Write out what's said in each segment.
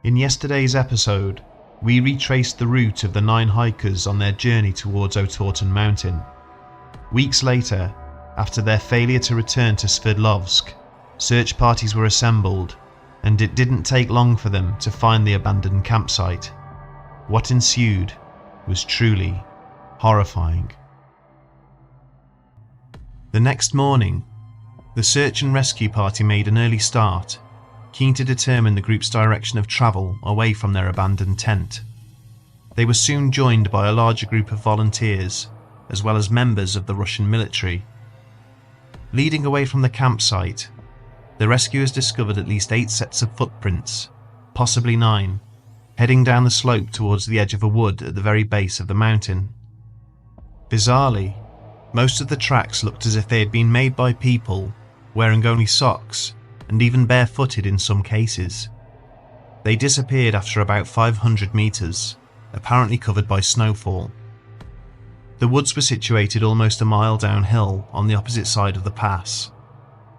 In yesterday's episode, we retraced the route of the 9 hikers on their journey towards Otorten Mountain. Weeks later, after their failure to return to Sverdlovsk, search parties were assembled, and it didn't take long for them to find the abandoned campsite. What ensued was truly horrifying. The next morning, the search and rescue party made an early start, keen to determine the group's direction of travel away from their abandoned tent. They were soon joined by a larger group of volunteers, as well as members of the Russian military. Leading away from the campsite, the rescuers discovered at least 8 sets of footprints, possibly 9, heading down the slope towards the edge of a wood at the very base of the mountain. Bizarrely, most of the tracks looked as if they had been made by people wearing only socks and even barefooted in some cases. They disappeared after about 500 meters, apparently covered by snowfall. The woods were situated almost a mile downhill on the opposite side of the pass.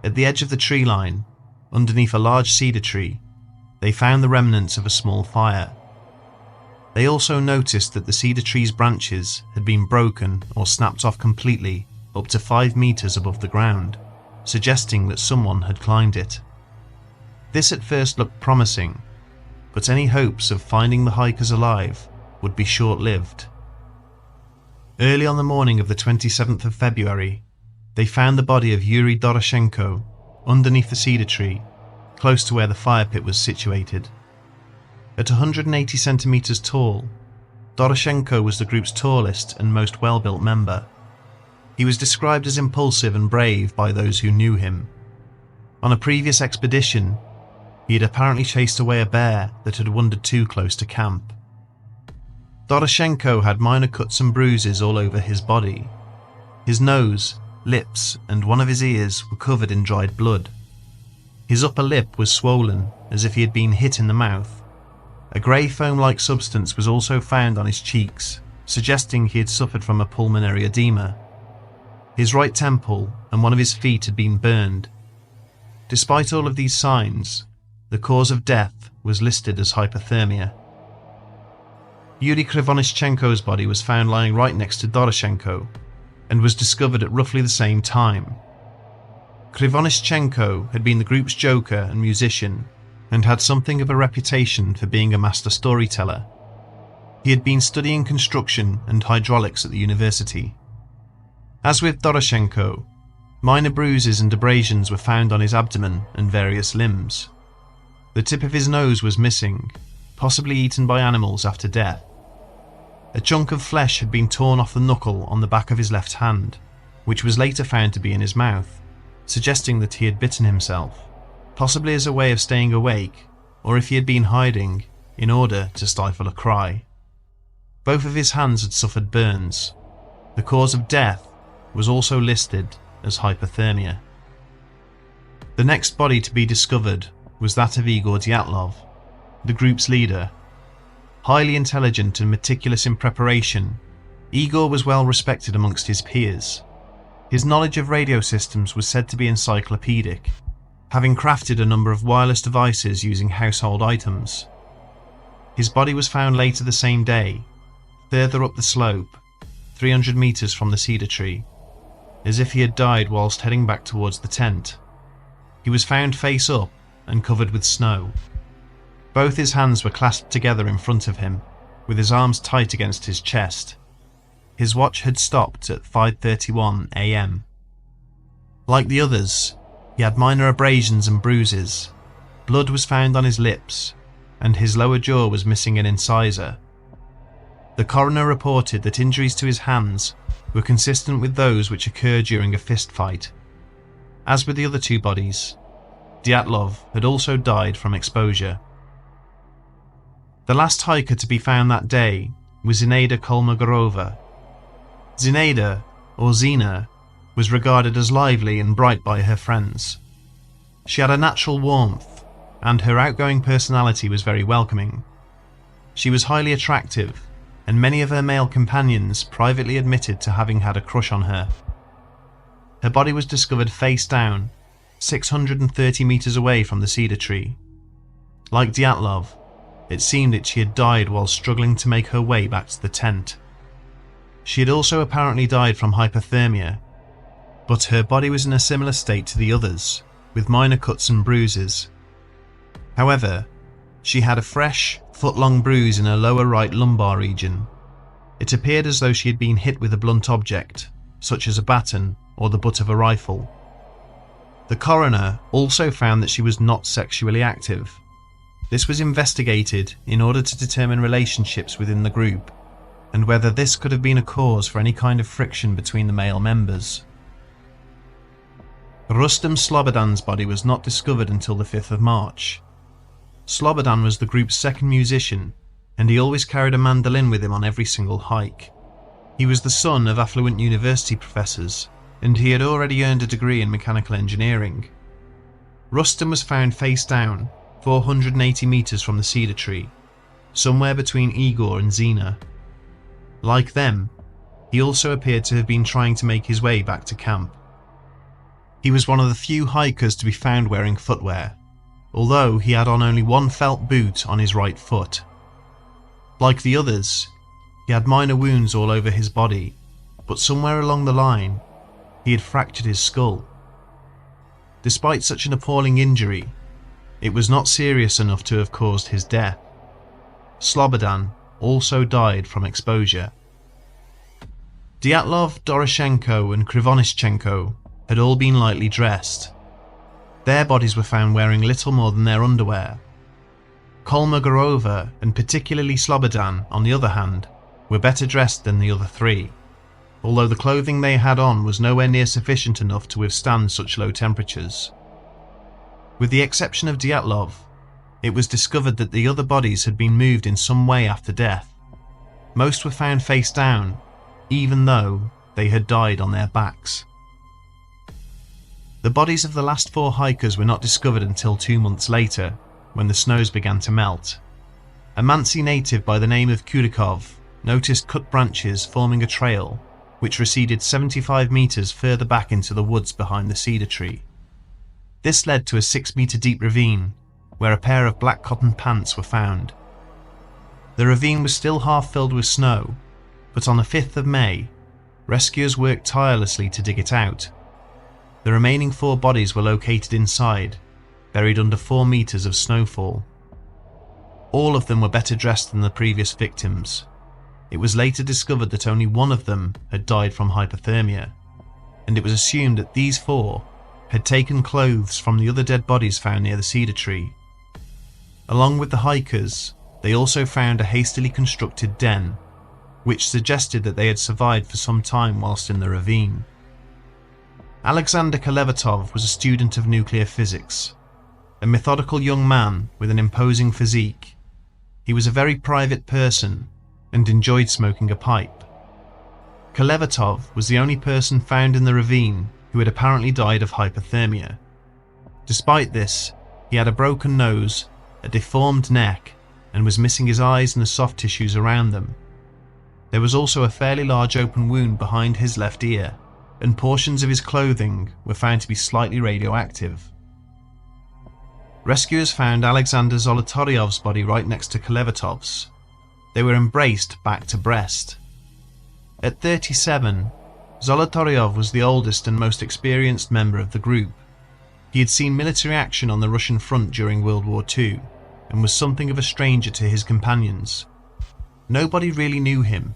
At the edge of the tree line, underneath a large cedar tree, they found the remnants of a small fire. They also noticed that the cedar tree's branches had been broken or snapped off completely up to 5 meters above the ground, suggesting that someone had climbed it. This at first looked promising, but any hopes of finding the hikers alive would be short-lived. Early on the morning of the 27th of February, they found the body of Yuri Doroshenko underneath the cedar tree, close to where the fire pit was situated. At 180 centimeters tall, Doroshenko was the group's tallest and most well-built member. He was described as impulsive and brave by those who knew him. On a previous expedition, he had apparently chased away a bear that had wandered too close to camp. Doroshenko had minor cuts and bruises all over his body. His nose, lips, and one of his ears were covered in dried blood. His upper lip was swollen, as if he had been hit in the mouth. A grey foam-like substance was also found on his cheeks, suggesting he had suffered from a pulmonary edema. His right temple and one of his feet had been burned. Despite all of these signs, the cause of death was listed as hypothermia. Yuri Krivonischenko's body was found lying right next to Doroshenko and was discovered at roughly the same time. Krivonischenko had been the group's joker and musician and had something of a reputation for being a master storyteller. He had been studying construction and hydraulics at the university. As with Doroshenko, minor bruises and abrasions were found on his abdomen and various limbs. The tip of his nose was missing, possibly eaten by animals after death. A chunk of flesh had been torn off the knuckle on the back of his left hand, which was later found to be in his mouth, suggesting that he had bitten himself, possibly as a way of staying awake, or if he had been hiding in order to stifle a cry. Both of his hands had suffered burns. The cause of death was also listed as hypothermia. The next body to be discovered was that of Igor Dyatlov, the group's leader. Highly intelligent and meticulous in preparation, Igor was well respected amongst his peers. His knowledge of radio systems was said to be encyclopedic, having crafted a number of wireless devices using household items. His body was found later the same day, further up the slope, 300 meters from the cedar tree, as if he had died whilst heading back towards the tent. He was found face up and covered with snow. Both his hands were clasped together in front of him, with his arms tight against his chest. His watch had stopped at 5:31 a.m. Like the others, he had minor abrasions and bruises. Blood was found on his lips, and his lower jaw was missing an incisor. The coroner reported that injuries to his hands were consistent with those which occurred during a fist fight. As with the other 2 bodies, Dyatlov had also died from exposure. The last hiker to be found that day was Zinaida Kolmogorova. Zinaida, or Zina, was regarded as lively and bright by her friends. She had a natural warmth, and her outgoing personality was very welcoming. She was highly attractive, and many of her male companions privately admitted to having had a crush on her. Her body was discovered face down, 630 meters away from the cedar tree. Like Dyatlov, it seemed that she had died while struggling to make her way back to the tent. She had also apparently died from hypothermia, but her body was in a similar state to the others, with minor cuts and bruises. However, she had a fresh, foot-long bruise in her lower right lumbar region. It appeared as though she had been hit with a blunt object, such as a baton or the butt of a rifle. The coroner also found that she was not sexually active. This was investigated in order to determine relationships within the group, and whether this could have been a cause for any kind of friction between the male members. Rustem Slobodan's body was not discovered until the 5th of March. Slobodan was the group's second musician, and he always carried a mandolin with him on every single hike. He was the son of affluent university professors, and he had already earned a degree in mechanical engineering. Rustem was found face down, 480 meters from the cedar tree, somewhere between Igor and Zina. Like them, he also appeared to have been trying to make his way back to camp. He was one of the few hikers to be found wearing footwear, although he had on only one felt boot on his right foot. Like the others, he had minor wounds all over his body, but somewhere along the line, he had fractured his skull. Despite such an appalling injury, it was not serious enough to have caused his death. Slobodan also died from exposure. Dyatlov, Doroshenko and Krivonischenko had all been lightly dressed. Their bodies were found wearing little more than their underwear. Kolmogorova and particularly Slobodan, on the other hand, were better dressed than the other three, although the clothing they had on was nowhere near sufficient enough to withstand such low temperatures. With the exception of Dyatlov, it was discovered that the other bodies had been moved in some way after death. Most were found face down, even though they had died on their backs. The bodies of the last 4 hikers were not discovered until 2 months later, when the snows began to melt. A Mansi native by the name of Kurikov noticed cut branches forming a trail, which receded 75 meters further back into the woods behind the cedar tree. This led to a 6-meter deep ravine, where a pair of black cotton pants were found. The ravine was still half filled with snow, but on the 5th of May, rescuers worked tirelessly to dig it out. The remaining 4 bodies were located inside, buried under 4 meters of snowfall. All of them were better dressed than the previous victims. It was later discovered that only one of them had died from hypothermia, and it was assumed that these 4 had taken clothes from the other dead bodies found near the cedar tree. Along with the hikers, they also found a hastily constructed den, which suggested that they had survived for some time whilst in the ravine. Alexander Kolevatov was a student of nuclear physics, a methodical young man with an imposing physique. He was a very private person and enjoyed smoking a pipe. Kolevatov was the only person found in the ravine who had apparently died of hypothermia. Despite this, he had a broken nose, a deformed neck, and was missing his eyes and the soft tissues around them. There was also a fairly large open wound behind his left ear, and portions of his clothing were found to be slightly radioactive. Rescuers found Alexander Zolotaryov's body right next to Kolevatov's. They were embraced back to breast. At 37, Zolotaryov was the oldest and most experienced member of the group. He had seen military action on the Russian front during World War II, and was something of a stranger to his companions. Nobody really knew him.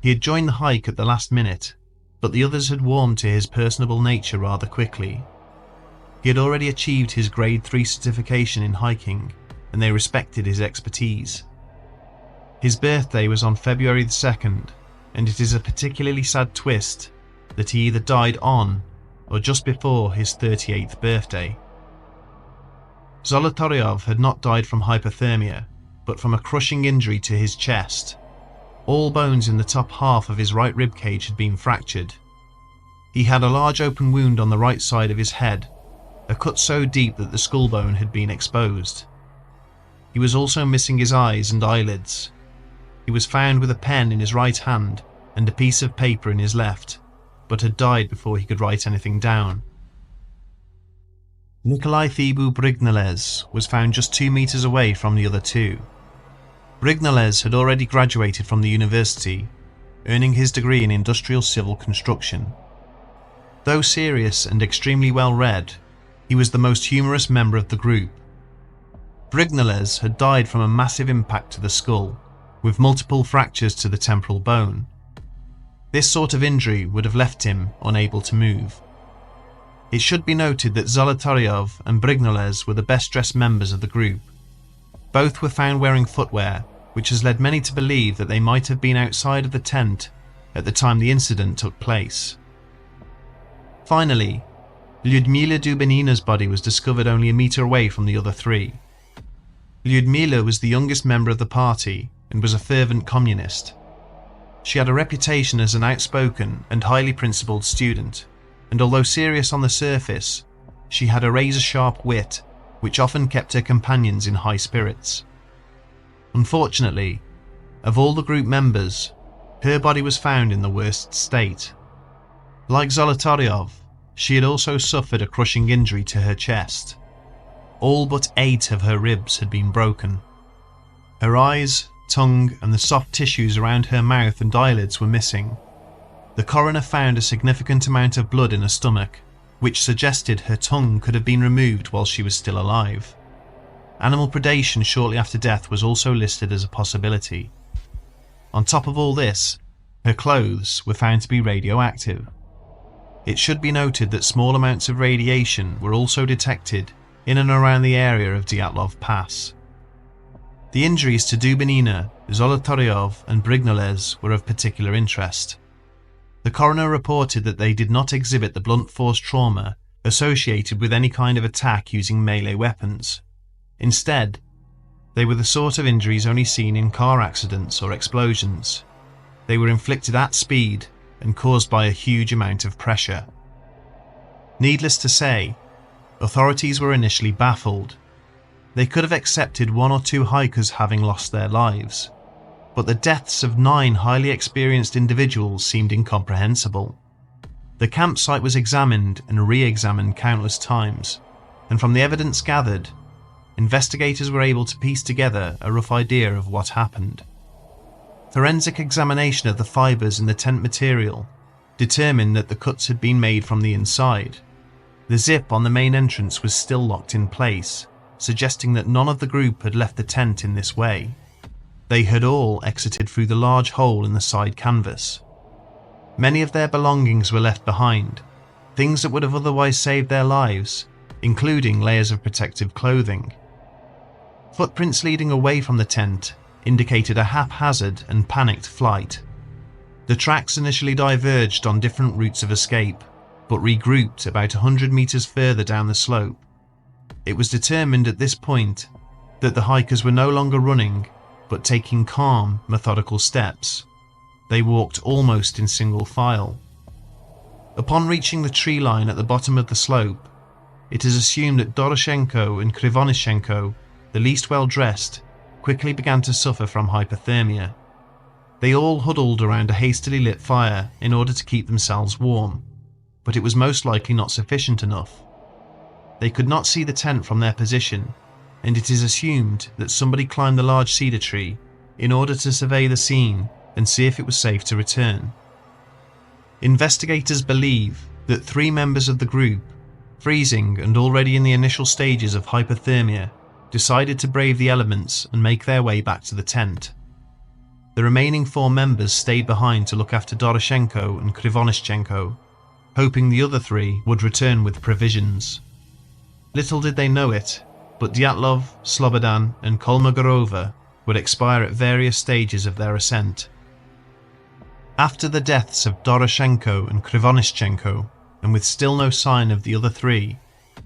He had joined the hike at the last minute, but the others had warmed to his personable nature rather quickly. He had already achieved his Grade 3 certification in hiking, and they respected his expertise. His birthday was on February the 2nd, and it is a particularly sad twist that he either died on or just before his 38th birthday. Zolotaryov had not died from hypothermia, but from a crushing injury to his chest. All bones in the top half of his right rib cage had been fractured. He had a large open wound on the right side of his head, a cut so deep that the skull bone had been exposed. He was also missing his eyes and eyelids. He was found with a pen in his right hand and a piece of paper in his left, but had died before he could write anything down. Nikolai Thibu Brigneles was found just 2 meters away from the other 2. Brignoles had already graduated from the university, earning his degree in industrial civil construction. Though serious and extremely well-read, he was the most humorous member of the group. Brignoles had died from a massive impact to the skull, with multiple fractures to the temporal bone. This sort of injury would have left him unable to move. It should be noted that Zolotaryov and Brignoles were the best-dressed members of the group. Both were found wearing footwear, which has led many to believe that they might have been outside of the tent at the time the incident took place. Finally, Lyudmila Dubinina's body was discovered only a meter away from the other three. Lyudmila was the youngest member of the party and was a fervent communist. She had a reputation as an outspoken and highly principled student, and although serious on the surface, she had a razor-sharp wit which often kept her companions in high spirits. Unfortunately, of all the group members, her body was found in the worst state. Like Zolotaryov, she had also suffered a crushing injury to her chest. All but 8 of her ribs had been broken. Her eyes, tongue, and the soft tissues around her mouth and eyelids were missing. The coroner found a significant amount of blood in her stomach, which suggested her tongue could have been removed while she was still alive. Animal predation shortly after death was also listed as a possibility. On top of all this, her clothes were found to be radioactive. It should be noted that small amounts of radiation were also detected in and around the area of Dyatlov Pass. The injuries to Dubinina, Zolotaryov and Brignoles were of particular interest. The coroner reported that they did not exhibit the blunt force trauma associated with any kind of attack using melee weapons. Instead, they were the sort of injuries only seen in car accidents or explosions. They were inflicted at speed and caused by a huge amount of pressure. Needless to say, authorities were initially baffled. They could have accepted 1 or 2 hikers having lost their lives, but the deaths of 9 highly experienced individuals seemed incomprehensible. The campsite was examined and re-examined countless times, and from the evidence gathered, investigators were able to piece together a rough idea of what happened. Forensic examination of the fibers in the tent material determined that the cuts had been made from the inside. The zip on the main entrance was still locked in place, suggesting that none of the group had left the tent in this way. They had all exited through the large hole in the side canvas. Many of their belongings were left behind, things that would have otherwise saved their lives, including layers of protective clothing. Footprints leading away from the tent indicated a haphazard and panicked flight. The tracks initially diverged on different routes of escape, but regrouped about 100 meters further down the slope. It was determined at this point that the hikers were no longer running, but taking calm, methodical steps. They walked almost in single file. Upon reaching the tree line at the bottom of the slope, it is assumed that Doroshenko and Krivonishenko, the least well-dressed, quickly began to suffer from hypothermia. They all huddled around a hastily lit fire in order to keep themselves warm, but it was most likely not sufficient enough. They could not see the tent from their position, and it is assumed that somebody climbed the large cedar tree in order to survey the scene and see if it was safe to return. Investigators believe that 3 members of the group, freezing and already in the initial stages of hypothermia, decided to brave the elements and make their way back to the tent. The remaining 4 members stayed behind to look after Doroshenko and Krivonishenko, hoping the other 3 would return with provisions. Little did they know it, but Dyatlov, Slobodan and Kolmogorova would expire at various stages of their ascent. After the deaths of Doroshenko and Krivonishenko, and with still no sign of the other 3,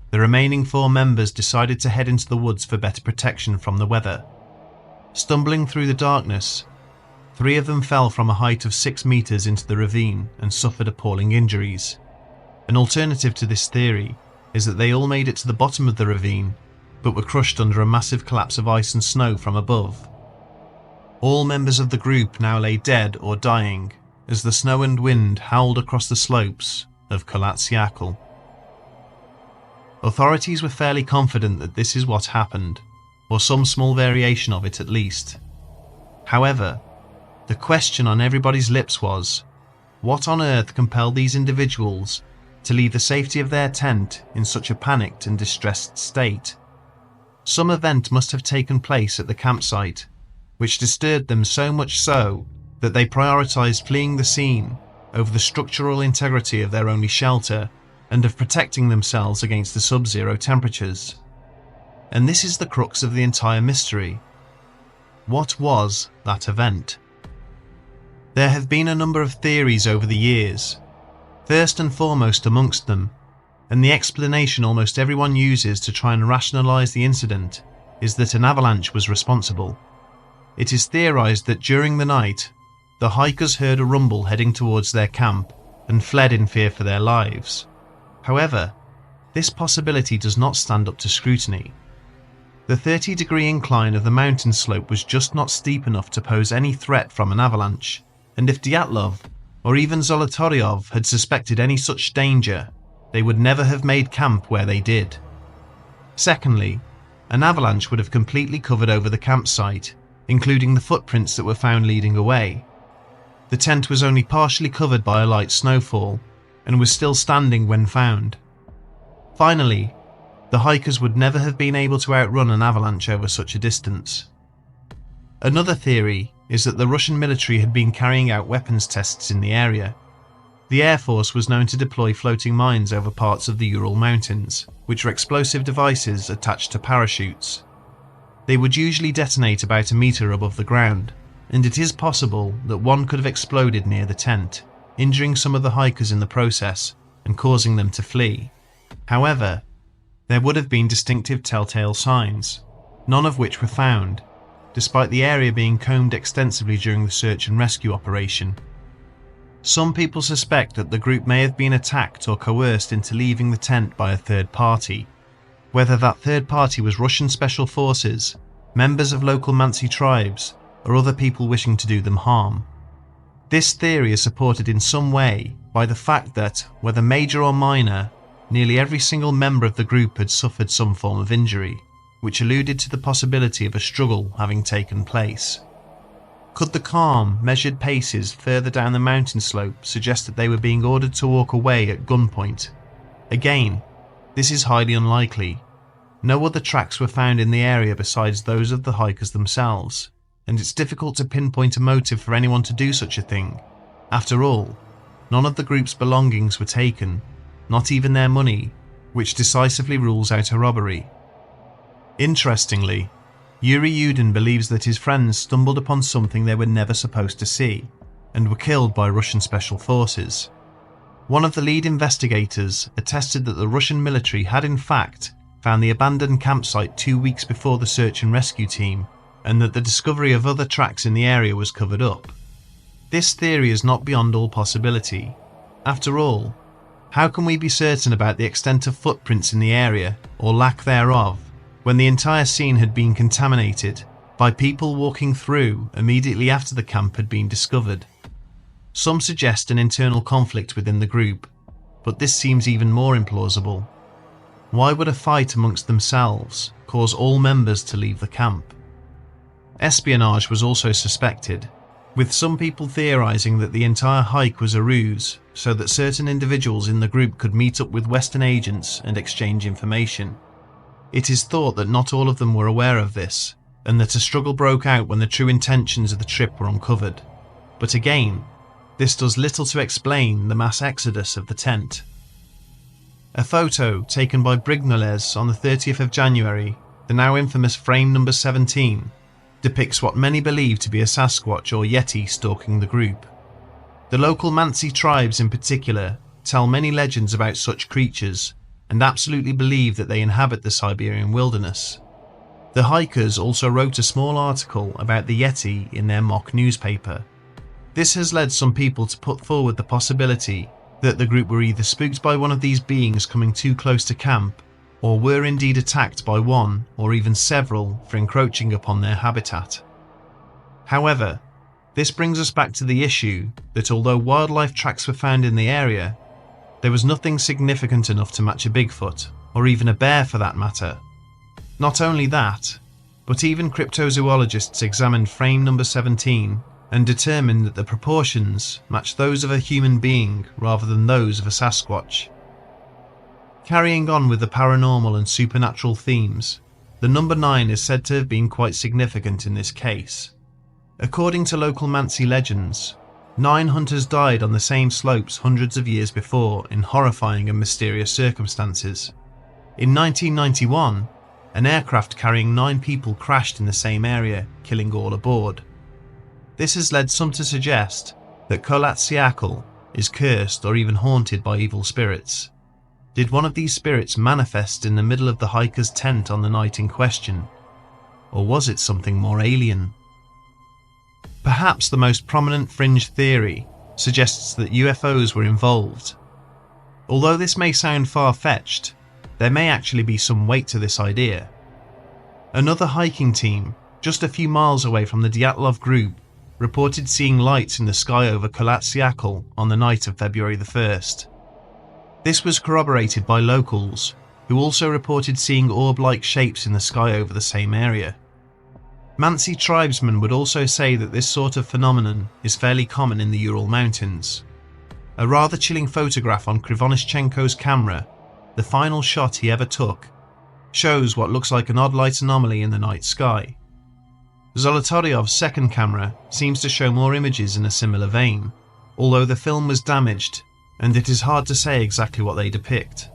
the remaining 4 members decided to head into the woods for better protection from the weather. Stumbling through the darkness, 3 of them fell from a height of 6 meters into the ravine and suffered appalling injuries. An alternative to this theory is that they all made it to the bottom of the ravine, but were crushed under a massive collapse of ice and snow from above. All members of the group now lay dead or dying as the snow and wind howled across the slopes of Kolatsiakl. Authorities were fairly confident that this is what happened, or some small variation of it at least. However, the question on everybody's lips was, what on earth compelled these individuals to leave the safety of their tent in such a panicked and distressed state? Some event must have taken place at the campsite, which disturbed them so much so that they prioritized fleeing the scene over the structural integrity of their only shelter and of protecting themselves against the sub-zero temperatures. And this is the crux of the entire mystery. What was that event? There have been a number of theories over the years, first and foremost amongst them, and the explanation almost everyone uses to try and rationalize the incident, is that an avalanche was responsible. It is theorized that during the night, the hikers heard a rumble heading towards their camp and fled in fear for their lives. However, this possibility does not stand up to scrutiny. The 30-degree incline of the mountain slope was just not steep enough to pose any threat from an avalanche, and if Dyatlov or even Zolotaryov had suspected any such danger, they would never have made camp where they did. Secondly, an avalanche would have completely covered over the campsite, including the footprints that were found leading away. The tent was only partially covered by a light snowfall, and was still standing when found. Finally, the hikers would never have been able to outrun an avalanche over such a distance. Another theory is that the Russian military had been carrying out weapons tests in the area. The Air Force was known to deploy floating mines over parts of the Ural Mountains, which are explosive devices attached to parachutes. They would usually detonate about a meter above the ground, and it is possible that one could have exploded near the tent, injuring some of the hikers in the process and causing them to flee. However, there would have been distinctive telltale signs, none of which were found, despite the area being combed extensively during the search and rescue operation. Some people suspect that the group may have been attacked or coerced into leaving the tent by a third party. Whether that third party was Russian special forces, members of local Mansi tribes, or other people wishing to do them harm. This theory is supported in some way by the fact that, whether major or minor, nearly every single member of the group had suffered some form of injury, which alluded to the possibility of a struggle having taken place. Could the calm, measured paces further down the mountain slope suggest that they were being ordered to walk away at gunpoint? Again, this is highly unlikely. No other tracks were found in the area besides those of the hikers themselves, and it's difficult to pinpoint a motive for anyone to do such a thing. After all, none of the group's belongings were taken, not even their money, which decisively rules out a robbery. Interestingly, Yuri Yudin believes that his friends stumbled upon something they were never supposed to see, and were killed by Russian special forces. One of the lead investigators attested that the Russian military had in fact found the abandoned campsite 2 weeks before the search and rescue team, and that the discovery of other tracks in the area was covered up. This theory is not beyond all possibility. After all, how can we be certain about the extent of footprints in the area, or lack thereof, when the entire scene had been contaminated by people walking through immediately after the camp had been discovered? Some suggest an internal conflict within the group, but this seems even more implausible. Why would a fight amongst themselves cause all members to leave the camp? Espionage was also suspected, with some people theorizing that the entire hike was a ruse so that certain individuals in the group could meet up with Western agents and exchange information. It is thought that not all of them were aware of this, and that a struggle broke out when the true intentions of the trip were uncovered. But again, this does little to explain the mass exodus of the tent. A photo taken by Brignoles on the 30th of January, the now infamous frame number 17, depicts what many believe to be a Sasquatch or Yeti stalking the group. The local Mansi tribes in particular tell many legends about such creatures, and absolutely believe that they inhabit the Siberian wilderness. The hikers also wrote a small article about the Yeti in their mock newspaper. This has led some people to put forward the possibility that the group were either spooked by one of these beings coming too close to camp, or were indeed attacked by one or even several for encroaching upon their habitat. However, this brings us back to the issue that although wildlife tracks were found in the area, there was nothing significant enough to match a Bigfoot, or even a bear for that matter. Not only that, but even cryptozoologists examined frame number 17 and determined that the proportions match those of a human being rather than those of a Sasquatch. Carrying on with the paranormal and supernatural themes, the number 9 is said to have been quite significant in this case. According to local Mansi legends, 9 hunters died on the same slopes hundreds of years before in horrifying and mysterious circumstances. In 1991, an aircraft carrying 9 people crashed in the same area, killing all aboard. This has led some to suggest that Kholat-Syakhl is cursed or even haunted by evil spirits. Did one of these spirits manifest in the middle of the hiker's tent on the night in question? Or was it something more alien? Perhaps the most prominent fringe theory suggests that UFOs were involved. Although this may sound far-fetched, there may actually be some weight to this idea. Another hiking team, just a few miles away from the Dyatlov group, reported seeing lights in the sky over Kholat-Syakhl on the night of February the 1st. This was corroborated by locals, who also reported seeing orb-like shapes in the sky over the same area. Mansi tribesmen would also say that this sort of phenomenon is fairly common in the Ural Mountains. A rather chilling photograph on Krivonischenko's camera, the final shot he ever took, shows what looks like an odd light anomaly in the night sky. Zolotaryov's second camera seems to show more images in a similar vein, although the film was damaged and it is hard to say exactly what they depict.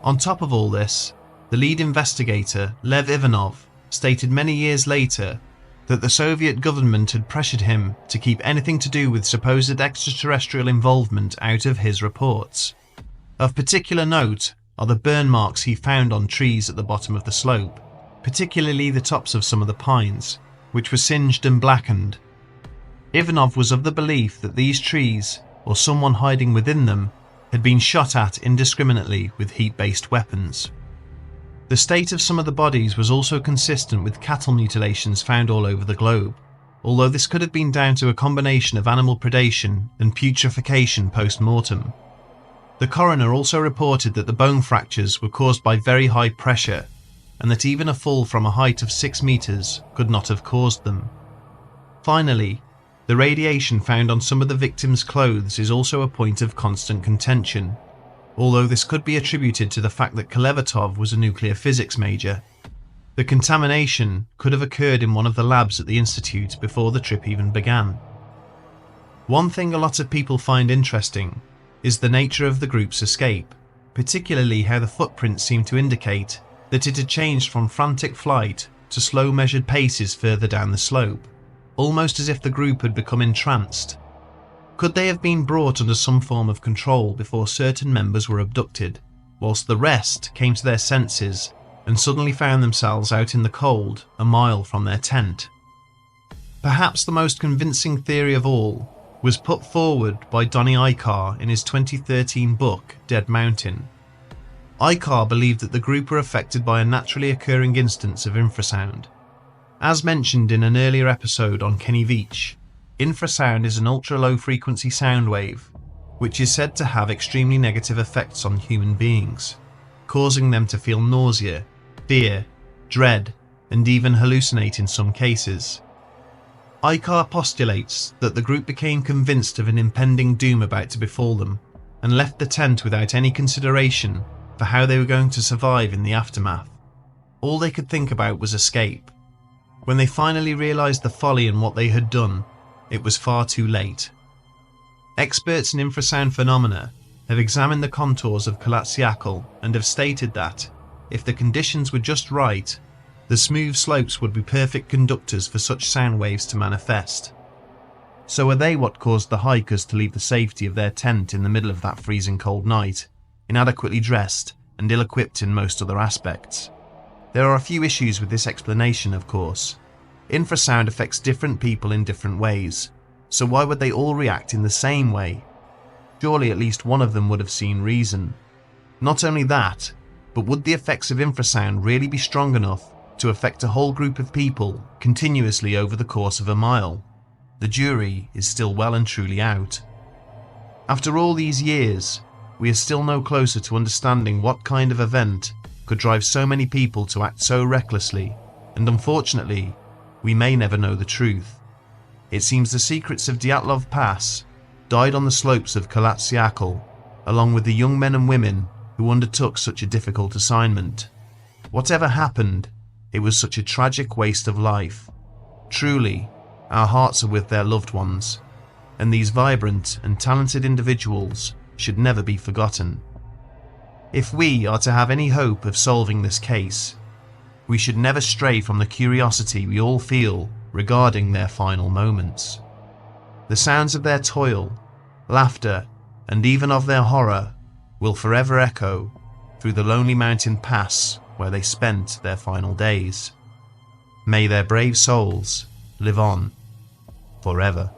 On top of all this, the lead investigator, Lev Ivanov, stated many years later that the Soviet government had pressured him to keep anything to do with supposed extraterrestrial involvement out of his reports. Of particular note are the burn marks he found on trees at the bottom of the slope, particularly the tops of some of the pines, which were singed and blackened. Ivanov was of the belief that these trees, or someone hiding within them, had been shot at indiscriminately with heat-based weapons. The state of some of the bodies was also consistent with cattle mutilations found all over the globe, although this could have been down to a combination of animal predation and putrefaction post-mortem. The coroner also reported that the bone fractures were caused by very high pressure, and that even a fall from a height of 6 meters could not have caused them. Finally, the radiation found on some of the victims' clothes is also a point of constant contention, although this could be attributed to the fact that Kolevatov was a nuclear physics major. The contamination could have occurred in one of the labs at the institute before the trip even began. One thing a lot of people find interesting is the nature of the group's escape, particularly how the footprints seem to indicate that it had changed from frantic flight to slow measured paces further down the slope, almost as if the group had become entranced. Could they have been brought under some form of control before certain members were abducted, whilst the rest came to their senses and suddenly found themselves out in the cold a mile from their tent? Perhaps the most convincing theory of all was put forward by Donny Icar in his 2013 book Dead Mountain. Icar believed that the group were affected by a naturally occurring instance of infrasound. As mentioned in an earlier episode on Kenny Veach, infrasound is an ultra-low frequency sound wave, which is said to have extremely negative effects on human beings, causing them to feel nausea, fear, dread, and even hallucinate in some cases. Icar postulates that the group became convinced of an impending doom about to befall them, and left the tent without any consideration for how they were going to survive in the aftermath. All they could think about was escape. When they finally realised the folly in what they had done, it was far too late. Experts in infrasound phenomena have examined the contours of Kholat-Syakhl and have stated that, if the conditions were just right, the smooth slopes would be perfect conductors for such sound waves to manifest. So are they what caused the hikers to leave the safety of their tent in the middle of that freezing cold night, inadequately dressed and ill-equipped in most other aspects? There are a few issues with this explanation, of course. Infrasound affects different people in different ways, so why would they all react in the same way? Surely at least one of them would have seen reason. Not only that, but would the effects of infrasound really be strong enough to affect a whole group of people continuously over the course of a mile? The jury is still well and truly out. After all these years, we are still no closer to understanding what kind of event could drive so many people to act so recklessly, and unfortunately, we may never know the truth. It seems the secrets of Dyatlov Pass died on the slopes of Kalatsiakal, along with the young men and women who undertook such a difficult assignment. Whatever happened, it was such a tragic waste of life. Truly, our hearts are with their loved ones, and these vibrant and talented individuals should never be forgotten. If we are to have any hope of solving this case, we should never stray from the curiosity we all feel regarding their final moments. The sounds of their toil, laughter, and even of their horror will forever echo through the lonely mountain pass where they spent their final days. May their brave souls live on forever.